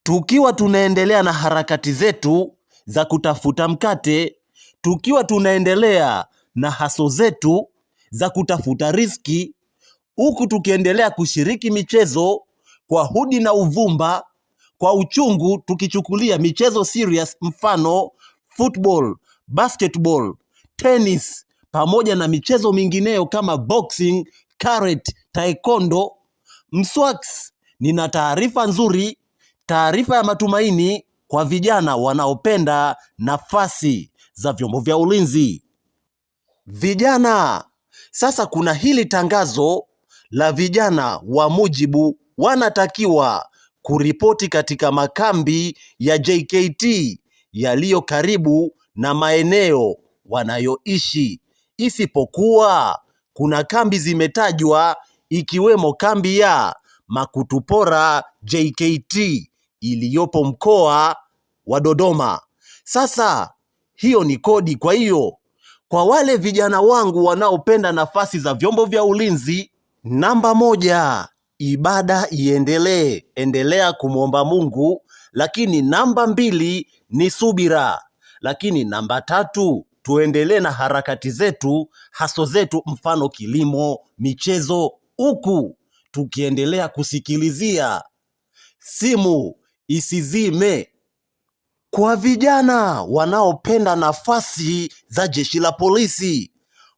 Tukiwa tunaendelea na harakati zetu za kutafuta mkate, tukiwa tunaendelea na haso zetu za kutafuta riziki, huku tukiendelea kushiriki michezo kwa hudi na uvumba, kwa uchungu tukichukulia michezo serious, mfano football, basketball, tennis, pamoja na michezo mingineyo kama boxing, karate, taekwondo. Mswaks, nina taarifa nzuri, taarifa ya matumaini kwa vijana wanaopenda nafasi za vyombo vya ulinzi. Vijana, sasa kuna hili tangazo la vijana wa mujibu wanatakiwa kuripoti katika makambi ya JKT yaliyo karibu na maeneo wanayoishi. Isipokuwa kuna kambi zimetajwa ikiwemo kambi ya Makutupora JKT iliyopo mkoa wa Dodoma. Sasa hiyo ni kodi. Kwa hiyo kwa wale vijana wangu wanaopenda nafasi za vyombo vya ulinzi, namba 1, ibada iendelee, endelea kumwomba Mungu. Lakini namba 2 ni subira. Lakini namba 3, tuendelee na harakati zetu, haso zetu, mfano kilimo, michezo, huku tukiendelea kusikilizia simu isizime. Kwa vijana wanaopenda nafasi za jeshi la polisi,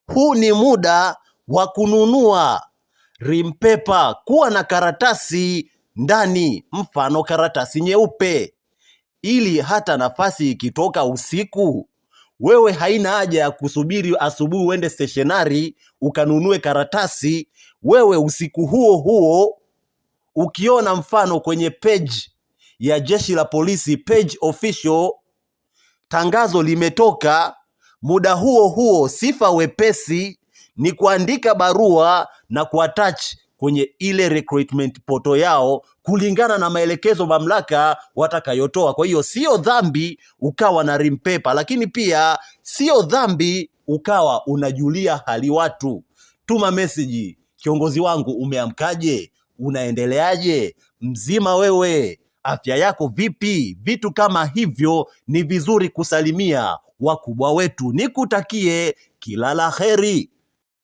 huu ni muda wa kununua rimpepa, kuwa na karatasi ndani, mfano karatasi nyeupe, ili hata nafasi ikitoka usiku, wewe haina haja ya kusubiri asubuhi uende stationari ukanunue karatasi. Wewe usiku huo huo ukiona mfano kwenye page ya jeshi la polisi, page official, tangazo limetoka, muda huo huo sifa wepesi ni kuandika barua na kuattach kwenye ile recruitment portal yao kulingana na maelekezo mamlaka watakayotoa. Kwa hiyo sio dhambi ukawa na rimpepa, lakini pia sio dhambi ukawa unajulia hali watu. Tuma message, kiongozi wangu umeamkaje? Unaendeleaje? Mzima wewe? Afya yako vipi? Vitu kama hivyo ni vizuri kusalimia wakubwa wetu. Nikutakie kila la heri.